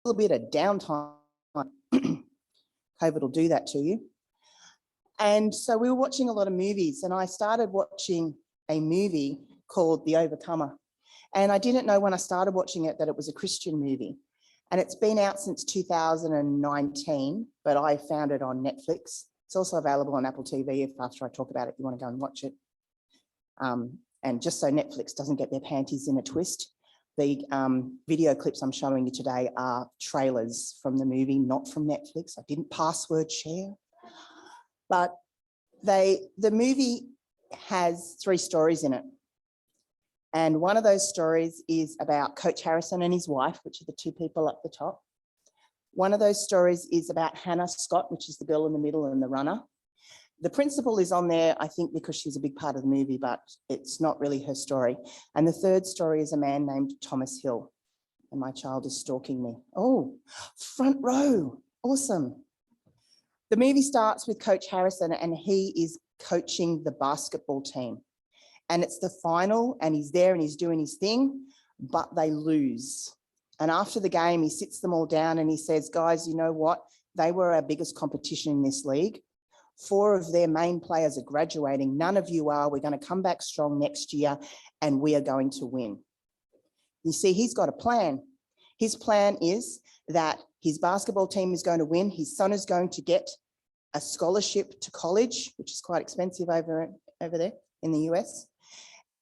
little bit of downtime. COVID will do that to you. And so we were watching a lot of movies, and I started watching a movie called The Overcomer. And I didn't know when I started watching it that it was a Christian movie. And it's been out since 2019, but I found it on Netflix. It's also available on Apple TV if after I talk about it, you want to go and watch it. And just so Netflix doesn't get their panties in a twist, the video clips I'm showing you today are trailers from the movie, not from Netflix. I didn't password share. But the movie has 3 stories in it. And one of those stories is about Coach Harrison and his wife, which are the 2 people up the top. One of those stories is about Hannah Scott, which is the girl in the middle and the runner. The principal is on there, I think, because she's a big part of the movie, but it's not really her story. And the 3rd story is a man named Thomas Hill. And my child is stalking me. Oh, front row. Awesome. The movie starts with Coach Harrison, and he is coaching the basketball team. And it's the final, and he's there and he's doing his thing, but they lose. And after the game, he sits them all down and he says, guys, you know what? They were our biggest competition in this league. 4 of their main players are graduating. None of you are. We're going to come back strong next year and we are going to win. You see, he's got a plan. His plan is that his basketball team is going to win. His son is going to get a scholarship to college, which is quite expensive over there in the US.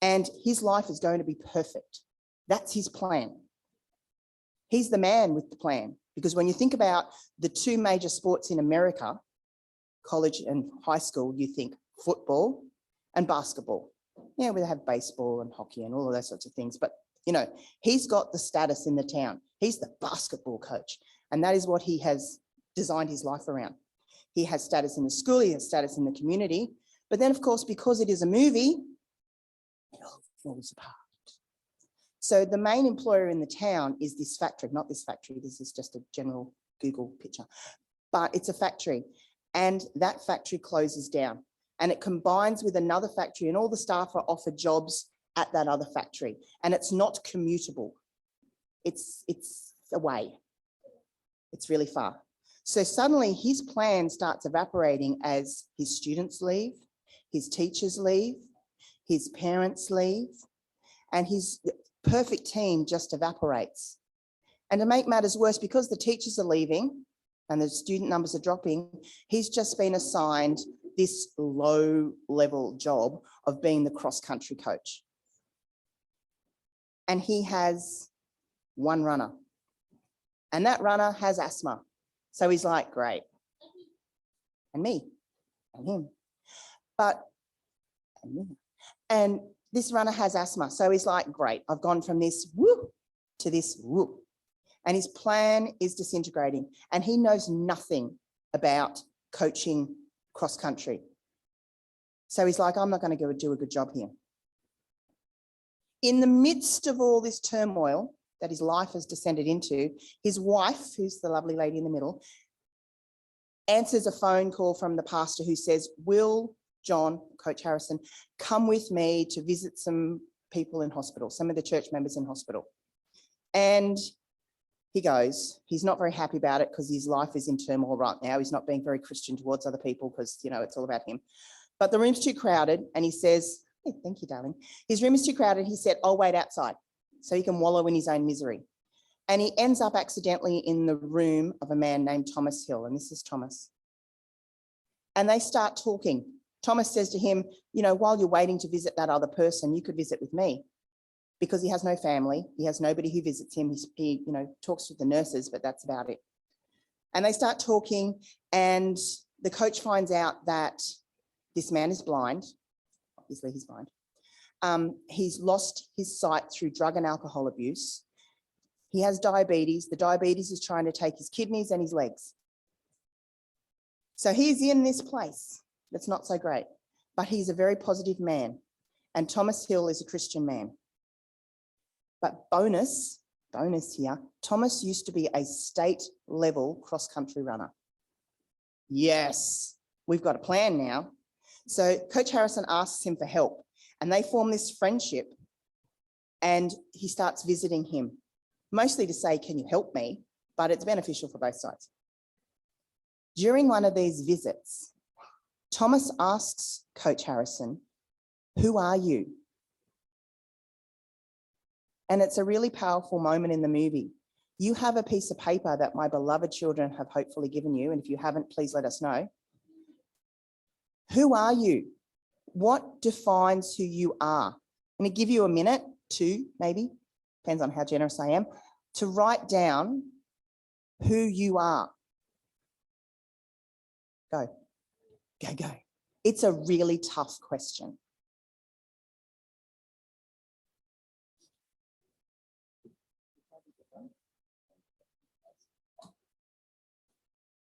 And his life is going to be perfect. That's his plan. He's the man with the plan. Because when you think about the 2 major sports in America, college and high school, you think football and basketball. Yeah, we have baseball and hockey and all of those sorts of things. But, you know, he's got the status in the town. He's the basketball coach. And that is what he has designed his life around. He has status in the school, he has status in the community. But then, of course, because it is a movie, it all falls apart. So the main employer in the town is this factory, not this factory. This is just a general Google picture. But it's a factory. And that factory closes down. And it combines with another factory, and all the staff are offered jobs at that other factory. And it's not commutable. It's away. It's really far. So suddenly his plan starts evaporating as his students leave, his teachers leave, his parents leave, and his perfect team just evaporates. And to make matters worse, because the teachers are leaving and the student numbers are dropping, he's just been assigned this low-level job of being the cross-country coach. And he has 1 runner. And that runner has asthma. So he's like, great. And me, and him. And this runner has asthma. So he's like, great, I've gone from this whoop to this whoop. And his plan is disintegrating. And he knows nothing about coaching cross country. So he's like, I'm not going to go do a good job here. In the midst of all this turmoil that his life has descended into, his wife, who's the lovely lady in the middle, answers a phone call from the pastor who says, will John, Coach Harrison, come with me to visit some people in hospital, some of the church members in hospital. And he goes. He's not very happy about it because his life is in turmoil right now. He's not being very Christian towards other people because, you know, it's all about him. But the room's too crowded and he says, hey, thank you, darling. His room is too crowded. He said, I'll wait outside so he can wallow in his own misery. And he ends up accidentally in the room of a man named Thomas Hill. And this is Thomas. And they start talking. Thomas says to him, you know, while you're waiting to visit that other person, you could visit with me, because he has no family. He has nobody who visits him. He you know, talks to the nurses, but that's about it. And they start talking, and the coach finds out that this man is blind. Obviously he's blind. He's lost his sight through drug and alcohol abuse. He has diabetes. The diabetes is trying to take his kidneys and his legs. So he's in this place that's not so great, but he's a very positive man. And Thomas Hill is a Christian man. But bonus here, Thomas used to be a state level cross-country runner. Yes, we've got a plan now. So Coach Harrison asks him for help, and they form this friendship, and he starts visiting him, mostly to say, can you help me? but it's beneficial for both sides. During one of these visits, Thomas asks Coach Harrison, "Who are you?" And it's a really powerful moment in the movie. You have a piece of paper that my beloved children have hopefully given you, and if you haven't, please let us know. Who are you? What defines who you are? I'm going to give you a minute, 2 maybe, depends on how generous I am, to write down who you are. Go. Go, go. It's a really tough question.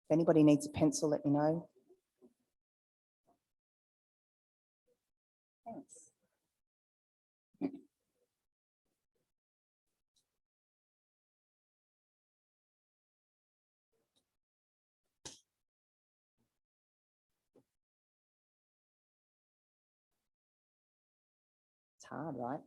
If anybody needs a pencil, let me know. Thanks. It's hard, right?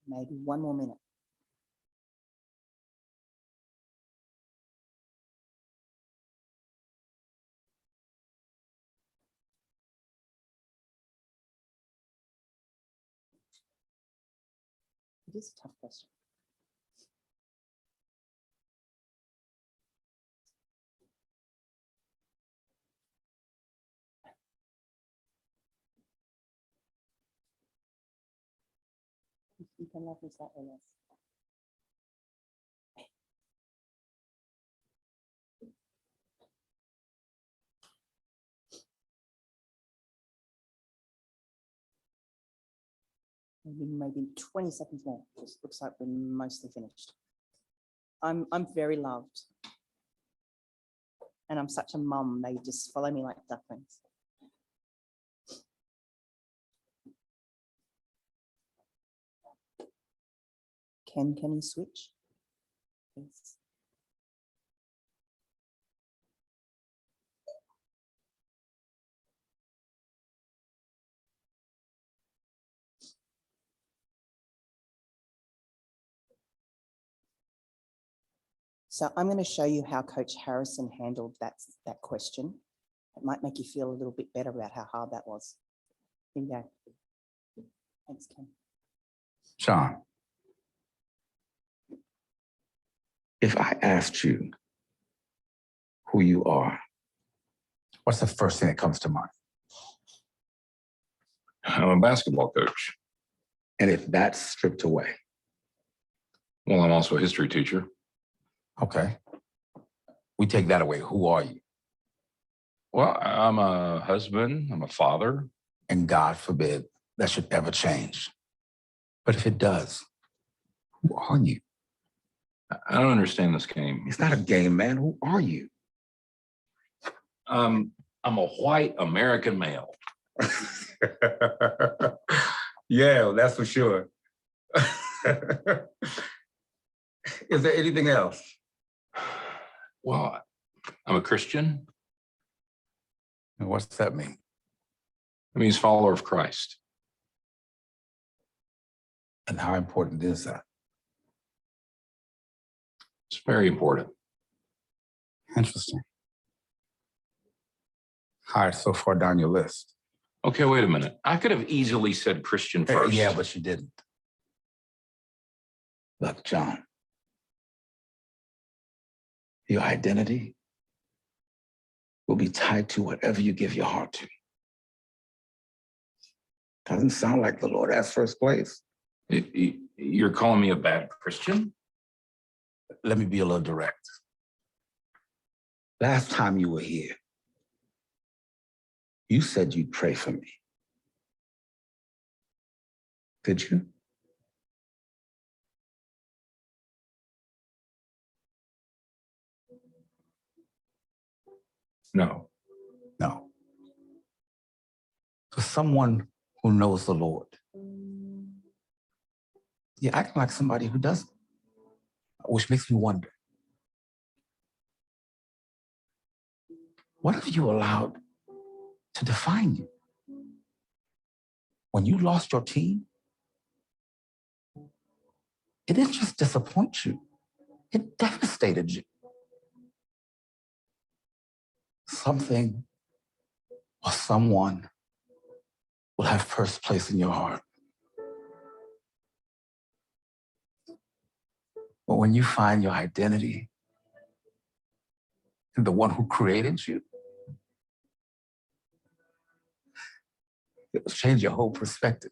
Maybe 1 more minute. It is a tough question. You can love me slightly less. Maybe 20 seconds more. Just looks like we're mostly finished. I'm very loved. And I'm such a mum, they just follow me like ducklings. Can you switch? Please. So I'm going to show you how Coach Harrison handled that question. It might make you feel a little bit better about how hard that was. Here we go. Thanks, Ken. Sean, if I asked you who you are, what's the first thing that comes to mind? I'm a basketball coach. And if that's stripped away? Well, I'm also a history teacher. Okay. We take that away. Who are you? Well, I'm a husband. I'm a father. And God forbid that should ever change. But if it does, who are you? I don't understand this game. It's not a game, man. Who are you? I'm a white American male. Yeah, well, that's for sure. Is there anything else? Well, I'm a Christian. And what's that mean? It means follower of Christ. And how important is that? Very important. Interesting. High so far down your list. Okay, wait a minute. I could have easily said Christian first. Yeah, but you didn't. Look, John, your identity will be tied to whatever you give your heart to. Doesn't sound like the Lord has first place. You're calling me a bad Christian? Let me be a little direct. Last time you were here, you said you'd pray for me. Did you? No. No. For someone who knows the Lord, you're acting like somebody who doesn't, which makes me wonder, what have you allowed to define you? When you lost your team, it didn't just disappoint you, it devastated you. Something or someone will have first place in your heart. But when you find your identity in the one who created you, it will change your whole perspective.